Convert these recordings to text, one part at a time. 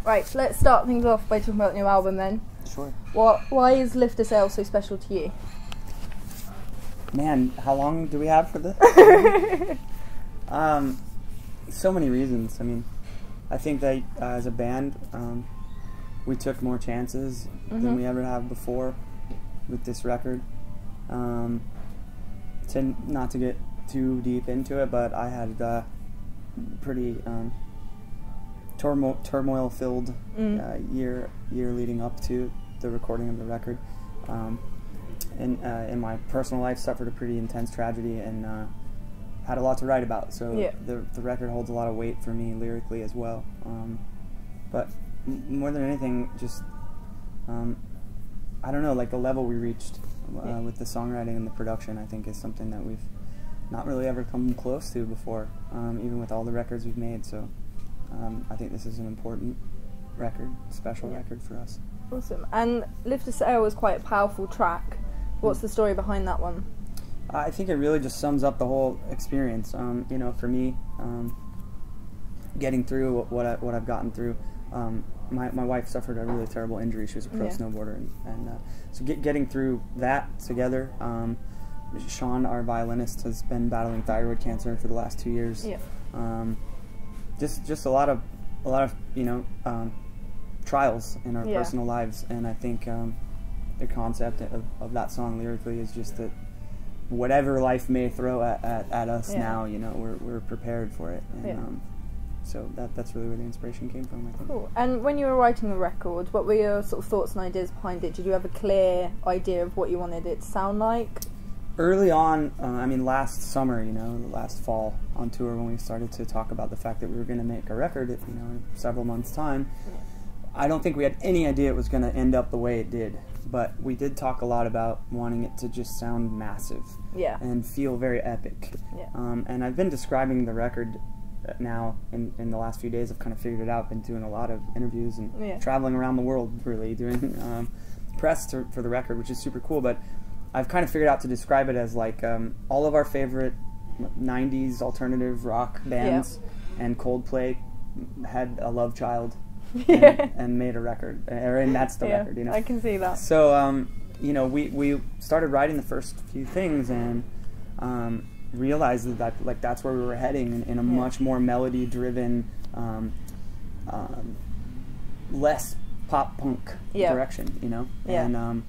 Right, let's start things off by talking about the new album then. Sure. Why is Lift a Sail so special to you? Man, how long do we have for this? So many reasons. I mean, I think that as a band, we took more chances than we ever have before with this record. Not to get too deep into it, but I had pretty turmoil-filled year leading up to the recording of the record. And in my personal life, suffered a pretty intense tragedy and had a lot to write about. So the record holds a lot of weight for me lyrically as well. But more than anything, just I don't know, like the level we reached with the songwriting and the production, I think is something that we've not really ever come close to before, even with all the records we've made. So I think this is an important record, special record for us. Awesome. And Lift a Sail was quite a powerful track. What's the story behind that one? I think it really just sums up the whole experience. You know, for me, getting through what I've gotten through. My wife suffered a really terrible injury. She was a pro snowboarder, and so getting through that together. Sean, our violinist, has been battling thyroid cancer for the last 2 years. Yeah. Just a lot of you know trials in our personal lives, and I think the concept of that song lyrically is just that whatever life may throw at us now, you know, we're prepared for it. And, so that's really where the inspiration came from, I think. Cool. And when you were writing the record, what were your sort of thoughts and ideas behind it? Did you have a clear idea of what you wanted it to sound like? Early on, I mean, last summer, you know, last fall on tour, when we started to talk about the fact that we were going to make a record, you know, in several months' time, I don't think we had any idea it was going to end up the way it did. But we did talk a lot about wanting it to just sound massive and feel very epic. Yeah. And I've been describing the record now in the last few days. I've kind of figured it out. Been doing a lot of interviews and traveling around the world, really doing press for the record, which is super cool. But I've kind of figured out to describe it as like all of our favorite 90s alternative rock bands and Coldplay had a love child and made a record, and that's the record, you know. I can see that. So you know, we started writing the first few things and realized that like that's where we were heading in a much more melody driven, less pop punk direction, you know. And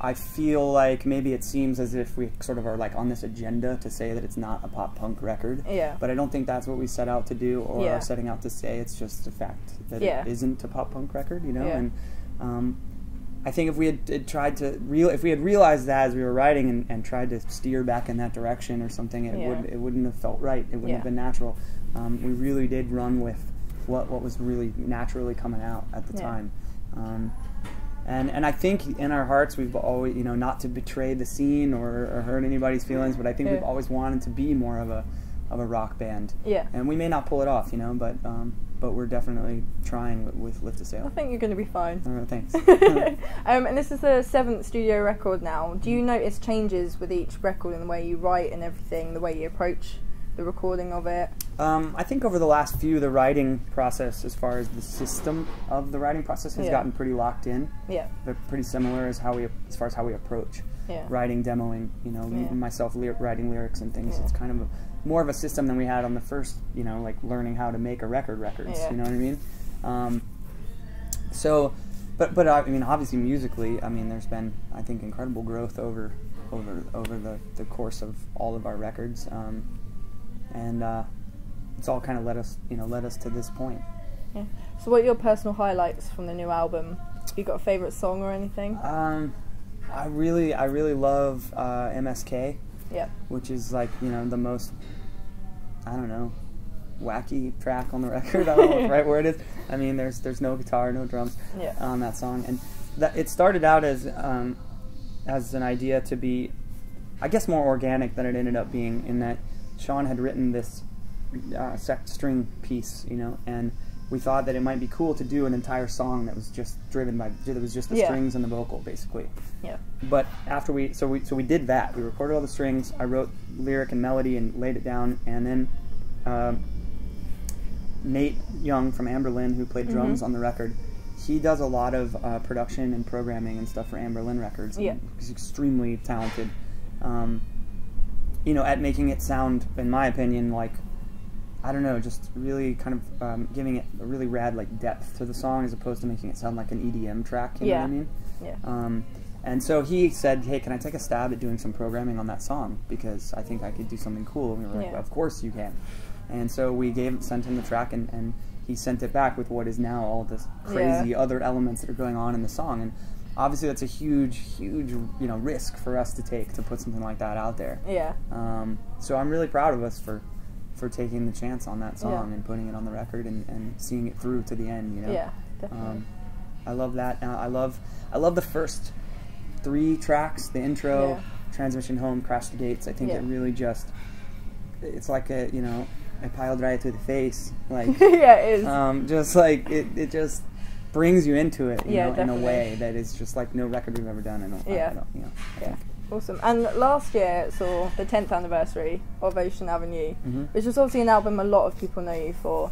I feel like maybe it seems as if we sort of are like on this agenda to say that it's not a pop punk record. But I don't think that's what we set out to do or are setting out to say. It's just the fact that it isn't a pop punk record, you know. And I think if we had tried to if we had realized that as we were writing and tried to steer back in that direction or something, it wouldn't have felt right. It wouldn't have been natural. We really did run with what was really naturally coming out at the time. And I think in our hearts we've always, you know, not to betray the scene or hurt anybody's feelings, but I think we've always wanted to be more of a rock band. And we may not pull it off, you know, but we're definitely trying with Lift a Sail. I think you're going to be fine. Thanks. And this is the 7th studio record now. Do you notice changes with each record in the way you write and everything, the way you approach the recording of it? I think over the last few, the writing process, as far as the system of the writing process, has gotten pretty locked in. They're pretty similar as far as how we approach writing, demoing. You know, myself writing lyrics and things. It's kind of more of a system than we had on the first. You know, like learning how to make a records. You know what I mean? So, but I mean, obviously musically, I mean, there's been, I think, incredible growth over the course of all of our records. And it's all kind of led us to this point. So what are your personal highlights from the new album? Have you got a favourite song or anything? I really love MSK, which is like, you know, the most, I don't know, wacky track on the record. I don't know what the right word is. I mean, there's no guitar, no drums on that song, and it started out as an idea to be, I guess, more organic than it ended up being, in that Sean had written this sect string piece, you know, and we thought that it might be cool to do an entire song that was just driven by, it was just the strings and the vocal, basically. But after we did that. We recorded all the strings, I wrote lyric and melody and laid it down, and then Nate Young from Amberlin, who played drums on the record, he does a lot of production and programming and stuff for Amberlin Records. Yeah. He's extremely talented, you know, at making it sound, in my opinion, like, I don't know, just really kind of giving it a really rad, like, depth to the song as opposed to making it sound like an EDM track, you know what I mean? Yeah. And so he said, hey, can I take a stab at doing some programming on that song? Because I think I could do something cool. And we were like, well, of course you can. And so we sent him the track, and he sent it back with what is now all this crazy other elements that are going on in the song. And obviously that's a huge, huge, you know, risk for us to take, to put something like that out there. Yeah. So I'm really proud of us for taking the chance on that song and putting it on the record and seeing it through to the end, you know. Yeah, definitely. I love that. I love the first 3 tracks, the intro, Transmission Home, Crash the Gates. I think it really just, it's like a, you know, a pile drive to the face, like yeah, it is. Just like it just brings you into it, you know, definitely. in a way that is just like no record we've ever done. You know, Awesome. And last year it saw the 10th anniversary of Ocean Avenue, which was obviously an album a lot of people know you for.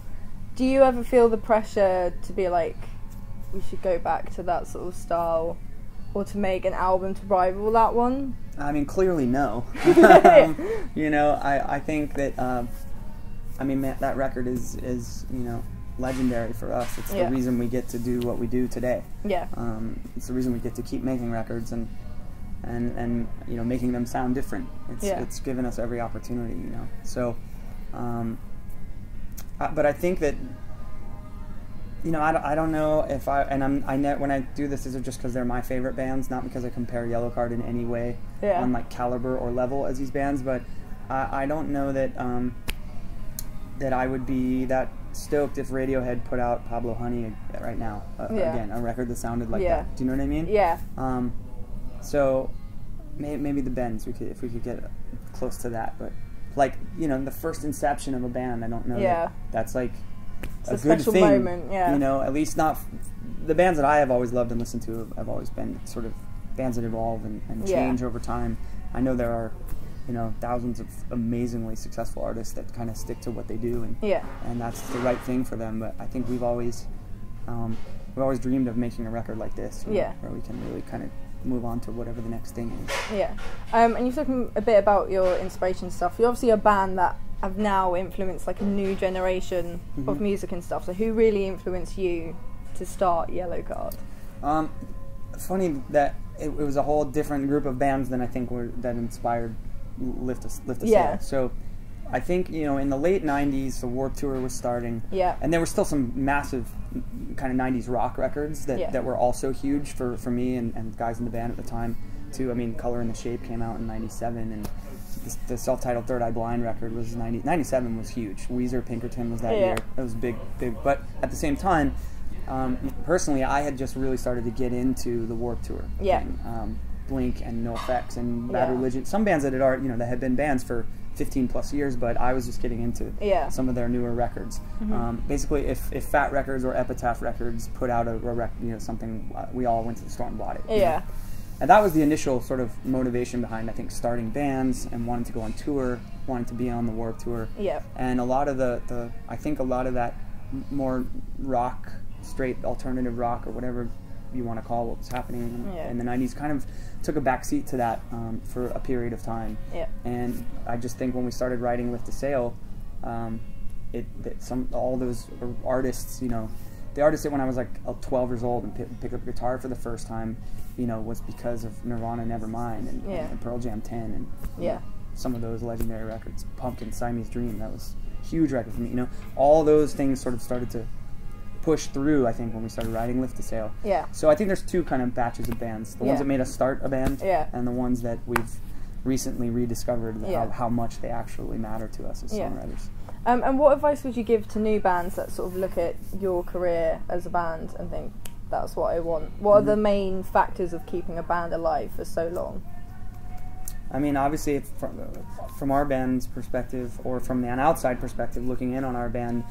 Do you ever feel the pressure to be like, we should go back to that sort of style, or to make an album to rival that one? I mean, clearly no. You know, I think that I mean, that record is you know, legendary for us. It's the reason we get to do what we do today. Yeah. It's the reason we get to keep making records and you know, making them sound different. It's given us every opportunity, you know. So, but I think that, you know, I don't know if when I do this, is it just because they're my favorite bands, not because I compare Yellowcard in any way on like caliber or level as these bands, but I don't know that that I would be that stoked if Radiohead put out Pablo Honey right now, again, a record that sounded like that. Do you know what I mean? Yeah. So maybe the Bends, if we could get close to that, but like, you know, the first inception of a band, I don't know that's like it's a good special thing, moment, you know, at least not the bands that I have always loved and listened to have always been sort of bands that evolve and change over time. I know there are, you know, thousands of amazingly successful artists that kind of stick to what they do, and that's the right thing for them. But I think we've always dreamed of making a record like this, where we can really kind of move on to whatever the next thing is. Yeah. And you've spoken a bit about your inspiration stuff. You're obviously a band that have now influenced like a new generation of music and stuff. So who really influenced you to start Yellowcard? Funny that it was a whole different group of bands than I think that inspired Lift a Sail. So I think, you know, in the late 90s, the Warped Tour was starting. And there were still some massive kind of 90s rock records that were also huge for me and guys in the band at the time, too. I mean, Color and the Shape came out in 97, and the self-titled Third Eye Blind record was 97 was huge. Weezer, Pinkerton was that year. It was big. But at the same time, personally, I had just really started to get into the Warped Tour thing. Blink and NoFX and Bad Religion, some bands that had been bands for 15 plus years, but I was just getting into some of their newer records. Basically, if Fat Records or Epitaph Records put out something, we all went to the store and bought it. Yeah. And that was the initial sort of motivation behind, I think, starting bands and wanting to go on tour, wanting to be on the Warped Tour. Yeah. And a lot of I think a lot of that more rock, straight alternative rock or whatever you want to call what was happening in the 90s kind of took a backseat to that for a period of time. Yeah. And I just think when we started writing Lift a Sail, all those artists, you know, the artist that when I was like 12 years old and picked up a guitar for the first time, you know, was because of Nirvana Nevermind and Pearl Jam 10 and you know, some of those legendary records. Pumpkin, Siamese Dream, that was a huge record for me. You know, all those things sort of started to push through, I think, when we started writing Lift a Sail. Yeah. So I think there's two kind of batches of bands. The ones that made us start a band and the ones that we've recently rediscovered how much they actually matter to us as songwriters. And what advice would you give to new bands that sort of look at your career as a band and think, that's what I want? What are the main factors of keeping a band alive for so long? I mean, obviously, from our band's perspective, or from an outside perspective, looking in on our band,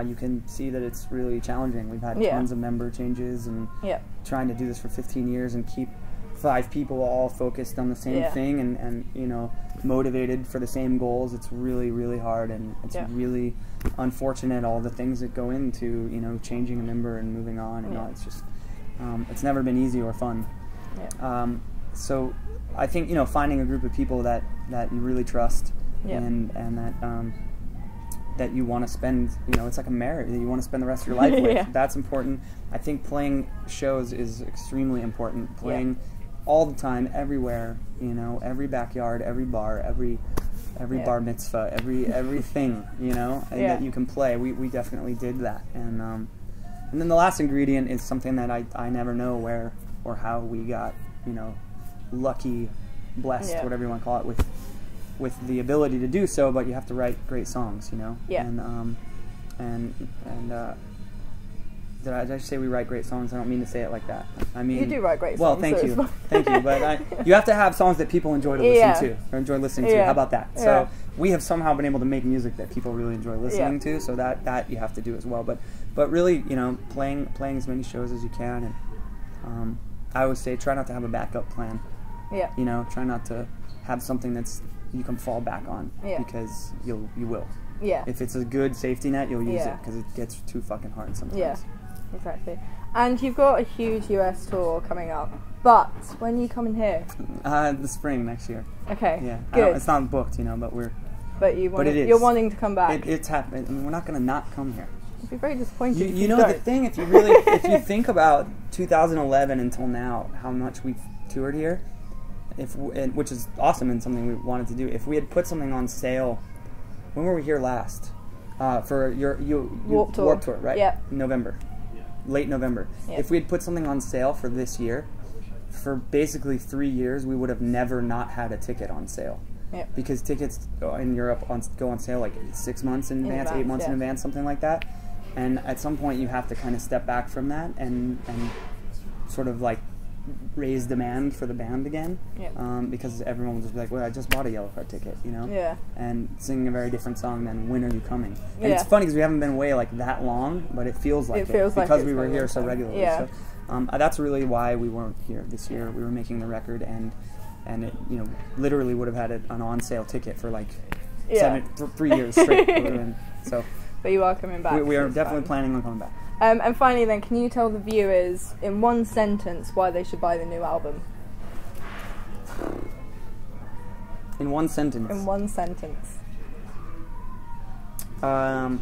you can see that it's really challenging. We've had tons of member changes and trying to do this for 15 years and keep 5 people all focused on the same thing and you know, motivated for the same goals. It's really, really hard, and it's really unfortunate, all the things that go into, you know, changing a member and moving on. You know, it's just it's never been easy or fun. So I think, you know, finding a group of people that you really trust and that you want to spend, you know, it's like a marriage that you want to spend the rest of your life with. That's important. I think playing shows is extremely important. Playing all the time, everywhere, you know, every backyard, every bar, every bar mitzvah, everything, you know, that you can play. We definitely did that. And then the last ingredient is something that I never know where or how we got, you know, lucky, blessed, whatever you want to call it, with the ability to do so, but you have to write great songs, you know. Did I just say we write great songs? I don't mean to say it like that. I mean, you do write great songs. Well, thank you, thank you. But you have to have songs that people enjoy to listen to, or enjoy listening to. How about that? So we have somehow been able to make music that people really enjoy listening to. So that you have to do as well. But really, you know, playing as many shows as you can, and I always say try not to have a backup plan. You know, try not to have something that's you can fall back on because you will. If it's a good safety net, you'll use it, because it gets too fucking hard sometimes. Exactly. And you've got a huge US tour coming up, but when are you coming here? The spring next year. Okay. Yeah. Good. It's not booked, you know, but we're. But you're wanting to come back. It's happening. I mean, we're not going to not come here. It'd be very disappointing. You know the thing, if you think about 2011 until now, how much we've toured here, which is awesome and something we wanted to do. If we had put something on sale, when were we here last? For your Warped Tour, right? Yeah. November. Late November. If we had put something on sale for this year, for basically 3 years, we would have never not had a ticket on sale. Because tickets in Europe go on sale like 6 months in advance, 8 months in advance, something like that. And at some point, you have to kind of step back from that and sort of like raise demand for the band again, because everyone will just be like, well, I just bought a Yellowcard ticket, you know, and singing a very different song than When Are You Coming? And it's funny because we haven't been away like that long, but it feels like it because we were here so regularly. So that's really why we weren't here this year. We were making the record, and it, you know, literally would have had an on-sale ticket for like 3 years straight. But you are coming back. We are definitely planning on coming back. And finally then, can you tell the viewers in one sentence why they should buy the new album? In one sentence? In one sentence. Man,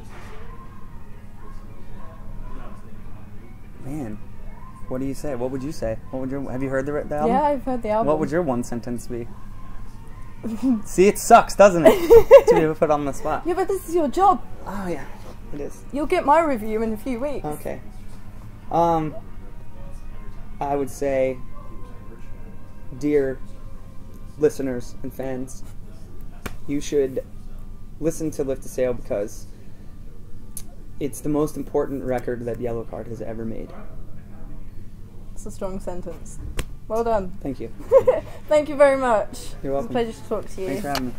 what do you say? What would you say? Have you heard the album? Yeah, I've heard the album. What would your one sentence be? See, it sucks, doesn't it? To be put on the spot. Yeah, but this is your job. Oh, yeah. It is. You'll get my review in a few weeks. Okay. I would say, dear listeners and fans, you should listen to Lift to Sail because it's the most important record that Yellowcard has ever made. It's a strong sentence. Well done. Thank you. Thank you very much. You're welcome. It's a pleasure to talk to you. Thanks for having me.